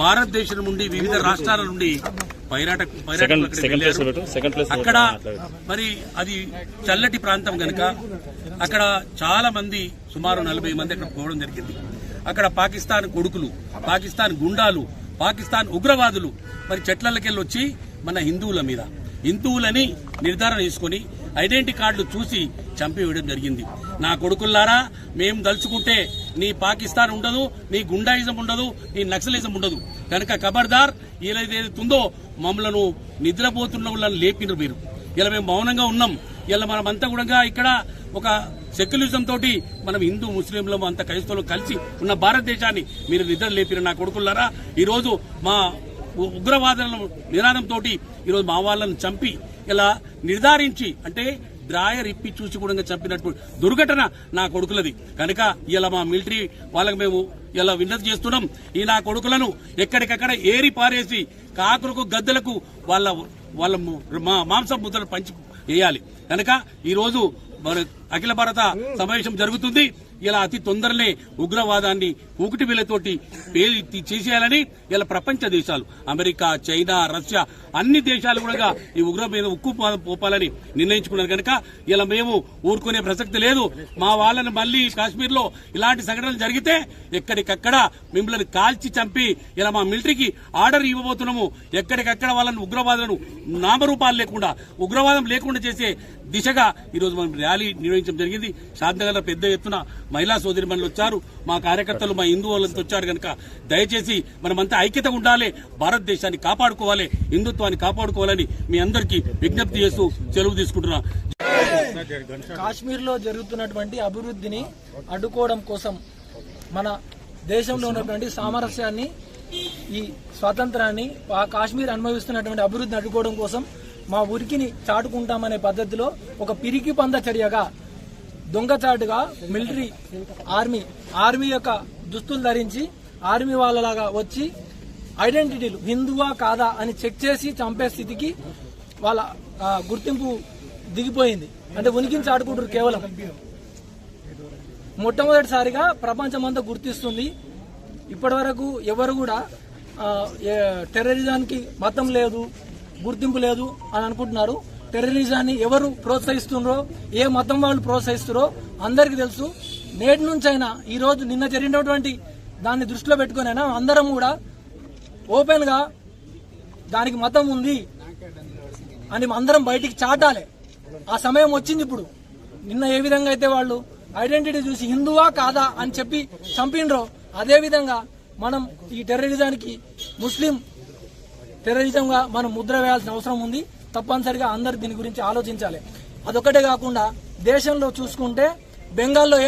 భారతదేశం నుండి వివిధ రాష్ట్రాల నుండి అక్కడ మరి అది చల్లటి ప్రాంతం గనక అక్కడ చాలా మంది సుమారు 40 మంది అక్కడ పోవడం జరిగింది. అక్కడ పాకిస్తాన్ కొడుకులు, పాకిస్తాన్ గుండాలు, పాకిస్తాన్ ఉగ్రవాదులు మరి చెట్లకెళ్ళి వచ్చి మన హిందువులని నిర్ధారణ చేసుకుని ఐడెంటిటీ కార్డులు చూసి చంపివేయడం జరిగింది. నా కొడుకుల్లారా, మేము దలుచుకుంటే నీ పాకిస్తాన్ ఉండదు, నీ గుండాయిజం ఉండదు, నీ నక్సలిజం ఉండదు. కనుక ఖబర్దార్, ఇలా ఏదైతుందో మమ్మలను నిద్రపోతున్న వాళ్ళని లేపినారు మీరు. ఇలా మేము మౌనంగా ఉన్నాం. ఇలా మనమంతా కూడా ఇక్కడ ఒక సెక్యులరిజం తోటి మనం హిందూ ముస్లింలు అంత క్రైస్తవులు కలిసి ఉన్న భారతదేశాన్ని మీరు నిద్ర లేపిన నా కొడుకుల్లారా, ఈరోజు మా ఉగ్రవాదుల నినాదంతో ఈరోజు మా వాళ్ళని చంపి ఇలా నిర్ధారించి అంటే డ్రాయర్ ఇప్పి చూసి కూడా చంపినట్టు దుర్ఘటన నా కొడుకులది. కనుక ఇలా మా మిలిటరీ వాళ్ళకి మేము ఇలా విన్నతి చేస్తున్నాం. ఈ నా కొడుకులను ఎక్కడికక్కడ ఏరి పారేసి కాకులకు గద్దలకు వాళ్ళ మాంసం ముద్దలు పంచి వేయాలి. కనుక ఈరోజు మన అఖిల భారత సమావేశం జరుగుతుంది. ఇలా అతి తొందరనే ఉగ్రవాదాన్ని ఊకిటి వీళ్లతోటి చేసేయాలని ఇలా ప్రపంచ దేశాలు అమెరికా, చైనా, రష్యా అన్ని దేశాలు కూడా ఈ ఉగ్ర మీద ఉక్కు పోపాలని నిర్ణయించుకున్నారు. కనుక ఇలా మేము ఊరుకునే ప్రసక్తి లేదు. మా వాళ్ళని మళ్లీ కాశ్మీర్ లో ఇలాంటి సంఘటనలు జరిగితే ఎక్కడికక్కడ మిమ్మల్ని కాల్చి చంపి ఇలా మా మిలిటరీకి ఆర్డర్ ఇవ్వబోతున్నాము. ఎక్కడికక్కడ వాళ్ళని ఉగ్రవాదులను నామరూపాలు లేకుండా ఉగ్రవాదం లేకుండా చేసే దిశగా ఈరోజు మనం ర్యాలీ నిర్వహించడం జరిగింది. శాంతినగర్లో పెద్ద ఎత్తున మహిళా సోదరిమణులు వచ్చారు, మా కార్యకర్తలు, మా హిందూ వాళ్ళంతా వచ్చారు. కనుక దయచేసి మనమంతా ఐక్యత ఉండాలి, భారతదేశాన్ని కాపాడుకోవాలి, హిందుత్వాన్ని కాపాడుకోవాలని మీ అందరికీ విజ్ఞప్తి చేస్తూ సెలవు తీసుకుంటున్నా. కాశ్మీర్ లో జరుగుతున్నటువంటి అభివృద్ధిని అడ్డుకోవడం కోసం, మన దేశంలో ఉన్నటువంటి సామరస్యాన్ని, ఈ స్వాతంత్రాన్ని, కాశ్మీర్ అనుభవిస్తున్నటువంటి అభివృద్ధిని అడ్డుకోవడం కోసం మా ఉరికిని చాటుకుంటామనే పద్ధతిలో ఒక పిరికి పంద చర్యగా దొంగచాటుగా మిలిటరీ ఆర్మీ యొక్క దుస్తులు ధరించి ఆర్మీ వాళ్ళలాగా వచ్చి ఐడెంటిటీలు హిందువా కాదా అని చెక్ చేసి చంపే స్థితికి వాళ్ళ గుర్తింపు దిగిపోయింది. అంటే ఉనికిని చాటుకుంటారు. కేవలం మొట్టమొదటిసారిగా ప్రపంచమంతా గుర్తిస్తుంది. ఇప్పటి వరకు ఎవరు కూడా టెర్రరిజానికి మతం లేదు, గుర్తింపు లేదు అని అనుకుంటున్నారు. టెర్రరిజాన్ని ఎవరు ప్రోత్సహిస్తున్నారో, ఏ మతం వాళ్ళు ప్రోత్సహిస్తున్నారో అందరికీ తెలుసు. నేటి నుంచైనా ఈ రోజు నిన్న జరిగినటువంటి దాన్ని దృష్టిలో పెట్టుకునైనా అందరం కూడా ఓపెన్ గా దానికి మతం ఉంది అని అందరం బయటికి చాటాలి. ఆ సమయం వచ్చింది ఇప్పుడు. నిన్న ఏ విధంగా అయితే వాళ్ళు ఐడెంటిటీ చూసి హిందువా కాదా అని చెప్పి చంపినరో అదే విధంగా మనం ఈ టెర్రరిజానికి ముస్లిం టెర్రరిజంగా మనం ముద్ర వేయాల్సిన అవసరం ఉంది. తప్పనిసరిగా అందరు దీని గురించి ఆలోచించాలి. అదొక్కటే కాకుండా దేశంలో చూసుకుంటే బెంగాల్లో